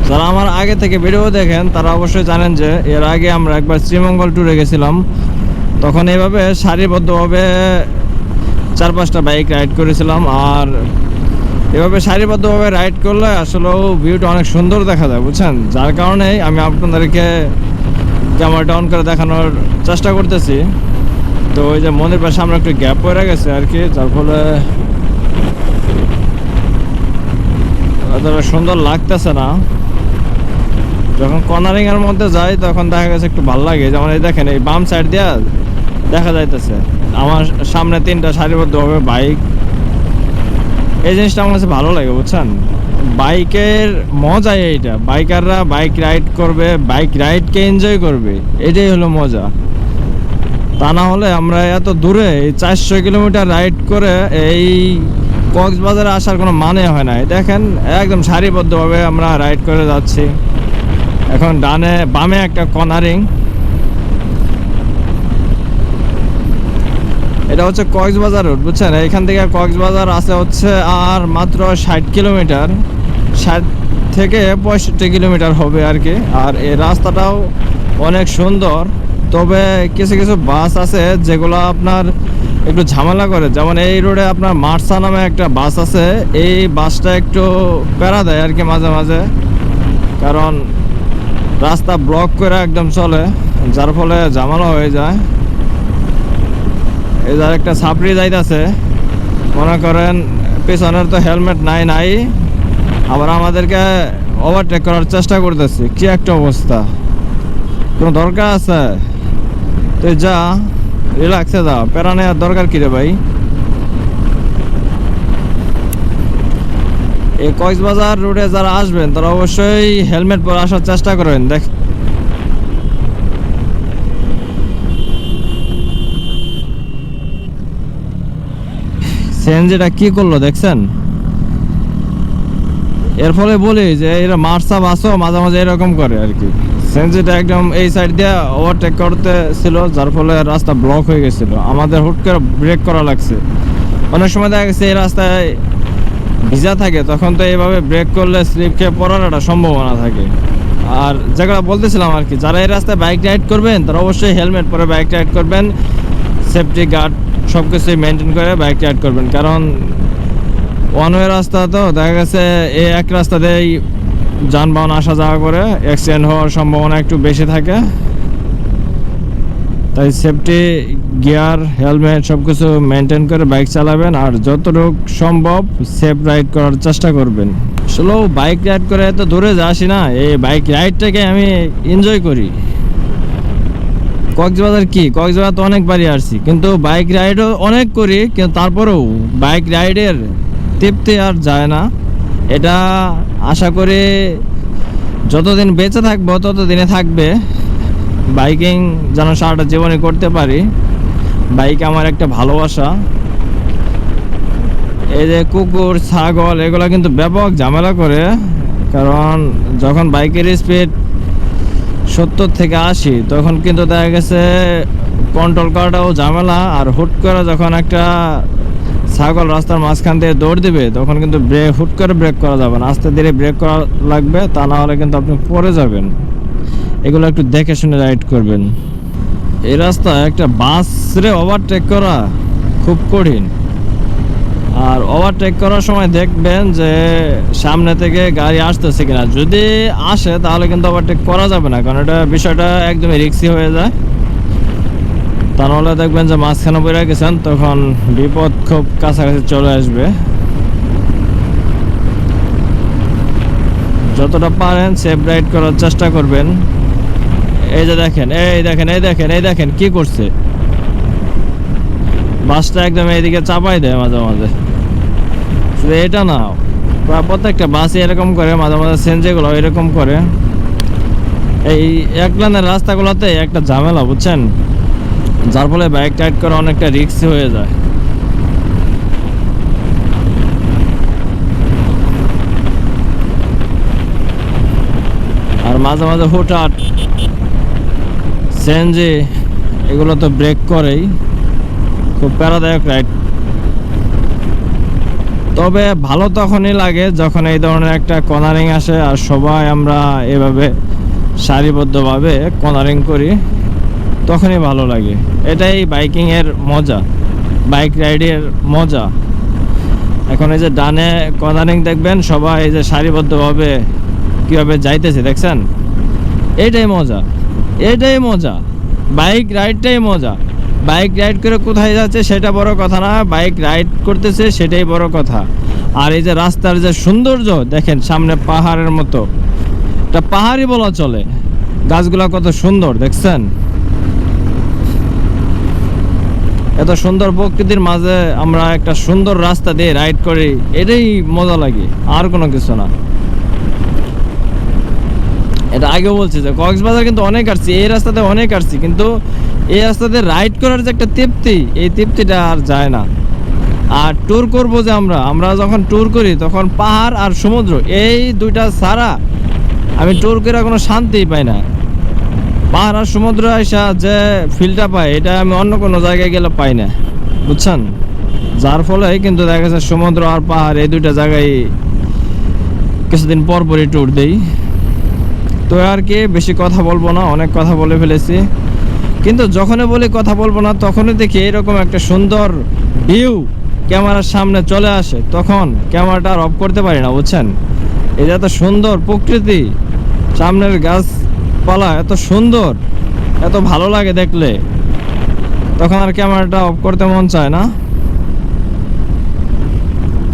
যারা আমার আগে থেকে ভিডিও দেখেন তারা অবশ্যই জানেন যে এর আগে আমরা একবার শ্রীমঙ্গল ট্যুরে গেছিলাম। তখন এইভাবে সারিবদ্ধভাবে 4-5টা বাইক রাইড করেছিলাম। আর এভাবে সারিবদ্ধভাবে রাইড করলে আসলেও ভিউটা অনেক সুন্দর দেখা যায়, বুঝছেন। যার কারণেই আমি আপনাদেরকে ক্যামেরাটা অন করে দেখানোর চেষ্টা করতেছি। তো ওই যে মনের পাশে আমরা একটু গ্যাপ পড়ে গেছে আর কি, যার ফলে অতটা সুন্দর লাগতেছে না। যখন কর্নারিং এর মধ্যে যাই তখন দেখা গেছে একটু ভালো লাগে। যেমন এই দেখেন, এই বাম সাইড দিয়ে দেখা যাইতেছে আমার সামনে 3টা সারিবদ্ধভাবে বাইক। এই জিনিসটা আমার কাছে ভালো লাগে, বুঝছেন। বাইকের মজাই এইটা, বাইকাররা বাইক রাইড করবে, বাইক রাইডকে এনজয় করবে, এটাই হলো মজা। তা না হলে আমরা এত দূরে 400 কিলোমিটার রাইড করে এই কক্সবাজারে আসার কোনো মানে হয় না। দেখেন একদম সারিবদ্ধভাবে আমরা রাইড করে যাচ্ছি। এখন ডানে বামে একটা কর্নারিং, এটা হচ্ছে কক্সবাজার রোড, বুঝছেন। এখান থেকে কক্সবাজার আছে হচ্ছে আর মাত্র 60 কিলোমিটার, 60 থেকে 65 কিলোমিটার হবে আর কি। আর এই রাস্তাটাও অনেক সুন্দর, তবে কিছু কিছু বাস আছে যেগুলো আপনার একটু ঝামেলা করে। যেমন এই রোডে আপনার মার্সা নামে একটা বাস আছে, এই বাসটা একটু প্যারা দেয় আর কি মাঝে মাঝে, কারণ রাস্তা ব্লক করে একদম চলে, যার ফলে ঝামেলা হয়ে যায়। এই যার একটা সাপড়ি যাইতেছে, মনে করেন পেছনের তো হেলমেট নাই, আবার আমাদেরকে ওভারটেক করার চেষ্টা করতেছে। কি একটা অবস্থা, কোনো দরকার আছে? তুই যা, রিল্যাক্সে যা, প্যারা নেওয়ার দরকার কি রে ভাই। এই কক্সবাজার রোডে যারা আসবেন তারা অবশ্যই হেলমেট পরে আসার চেষ্টা করবেন। দেখ সিএনজিটা কি করলো দেখছেন। এর ফলে বলি যে এরা মার্সা বাসও মাঝে মাঝে এরকম করে আর কি। সিএনজিটা একদম এই সাইড দিয়ে ওভারটেক করতে ছিল, যার ফলে রাস্তা ব্লক হয়ে গেছিল, আমাদের হুট করে ব্রেক করা লাগছে। অনেক সময় দেখা গেছে এই রাস্তায় ভিজা থাকে, তখন তো এইভাবে ব্রেক করলে স্লিপ খেয়ে পড়ার একটা সম্ভাবনা থাকে। আর যেগুলো বলতেছিলাম আর কি, যারা এই রাস্তায় বাইক রাইড করবেন তারা অবশ্যই হেলমেট পরে বাইক রাইড করবেন, সেফটি গার্ড সব কিছুই মেনটেন করে বাইক রাইড করবেন। কারণ ওয়ান ওয়ে রাস্তা তো দেখা গেছে এই এক রাস্তা দিয়েই যানবাহন আসা যাওয়া করে, অ্যাক্সিডেন্ট হওয়ার সম্ভাবনা একটু বেশি থাকে। তাই সেফটি গিয়ার হেলমেট সব কিছু মেনটেন করে বাইক চালাবেন, আর যতটুকু সম্ভব সেফ রাইড করার চেষ্টা করবেন। আসলে বাইক রাইড করে এত দূরে যাসি না, এই বাইক রাইডটাকে আমি এনজয় করি। কক্সবাজার কি, কক্সবাজার তো অনেকবারই আসছি, কিন্তু বাইক রাইডও অনেক করি, কিন্তু তারপরেও বাইক রাইডের তৃপ্তি আর যায় না। এটা আশা করি যতদিন বেঁচে থাকবো ততদিনে থাকবে। বাইকিং যেন সারাটা জীবনে করতে পারি, বাইক আমার একটা ভালোবাসা। এই যে কুকুর ছাগল এগুলো কিন্তু ব্যাপক ঝামেলা করে, কারণ যখন বাইকের স্পিড 70 থেকে 80 তখন কিন্তু দেখা গেছে কন্ট্রোল করাটাও ঝামেলা। আর হুট করে যখন একটা ছাগল রাস্তার মাঝখান দিয়ে দৌড় দিবে তখন কিন্তু হুট করে ব্রেক করা যাবে না, আস্তে ধীরে ব্রেক করা লাগবে, তা না হলে কিন্তু আপনি পড়ে যাবেন। এগুলো একটু দেখে শুনে রাইড করবেন। এই রাস্তায় একটা বাসরে ওভারটেক করা খুব কঠিন। আর ওভারটেক করার সময় দেখবেন যে সামনে থেকে গাড়ি আসতেছে কিনা, যদি আসে তাহলে কিন্তু ওভারটেক করা যাবে না, কারণ এটা বিষয়টা একদমই রিস্কি হয়ে যায়। তা নাহলে দেখবেন যে মাঝখানে পড়ে গেছেন, তখন বিপদ খুব কাছাকাছি চলে আসবে। যতটা পারেন সেফ রাইড করার চেষ্টা করবেন। এই যে দেখেন, এই দেখেন কি করছে, বাসটা একদম এইদিকে চাপাই দেয় মাঝে মাঝে। এটা না, প্রত্যেকটা বাসই এরকম করে, মাঝে মাঝে সিএনজিগুলো এরকম করে। এই এক লাইনের রাস্তাগুলোতে একটা ঝামেলা, বুঝছেন, যার ফলে বাইক রাইড করা অনেকটা রিস্ক হয়ে যায়। আর মাঝে মাঝে হুটহাট সিএনজি এগুলো তো ব্রেক করেই, খুব প্যারাদায়ক রাইড। তবে ভালো তখনই লাগে যখন এই ধরনের একটা কর্নারিং আসে আর সবাই আমরা এভাবে সারিবদ্ধভাবে কর্নারিং করি, তখনই ভালো লাগে। এটাই বাইকিংয়ের মজা, বাইক রাইডের মজা। এখন এই যে ডানে কর্নারিং দেখবেন, সবাই এই যে সারিবদ্ধভাবে কীভাবে যাইতেছে দেখছেন, এইটাই মজা, এটাই মজা, বাইক রাইডটাই মজা। বাইক রাইড করে কোথায় যাচ্ছে সেটা বড় কথা না, বাইক রাইড করতেছে সেটাই বড় কথা। আর এই যে রাস্তার যে সৌন্দর্য দেখেন, সামনে পাহাড়ের মতো, এটা পাহাড়ই বলা চলে, গাছগুলা কত সুন্দর দেখছেন। এত সুন্দর প্রকৃতির মাঝে আমরা একটা সুন্দর রাস্তা দিয়ে রাইড করি, এটাই মজা লাগে, আর কোনো কিছু না। এটা আগেও বলছি যে কক্সবাজার কিন্তু অনেক আসছি, এই রাস্তাতে অনেক আসছি, কিন্তু এই রাস্তাতে রাইড করার যে একটা তৃপ্তি, এই তৃপ্তিটা আর যায় না। আর ট্যুর করবো যে আমরা যখন ট্যুর করি তখন পাহাড় আর সমুদ্র, এই দুইটা ছাড়া আমি ট্যুর করে কোনো শান্তিই পাই না। পাহাড় আর সমুদ্র আসা যে ফিলটা পাই, এটা আমি অন্য কোনো জায়গায় গেলে পাই না, বুঝছেন। যার ফলে কিন্তু দেখা যাচ্ছে সমুদ্র আর পাহাড় এই দুইটা জায়গায় কিছুদিন পর পরই ট্যুর দেই। তো আর কি বেশি কথা বলবো না, অনেক কথা বলে ফেলেছি। কিন্তু যখনই বলি কথা বলবো না, তখনই দেখি এরকম একটা সুন্দর ভিউ ক্যামেরার সামনে চলে আসে, তখন ক্যামেরাটা আর অফ করতে পারি না, বুঝছেন। এটা এত সুন্দর প্রকৃতি, সামনের গাছপালা এত সুন্দর, এত ভালো লাগে দেখলে, তখন আর ক্যামেরাটা অফ করতে মন চায় না।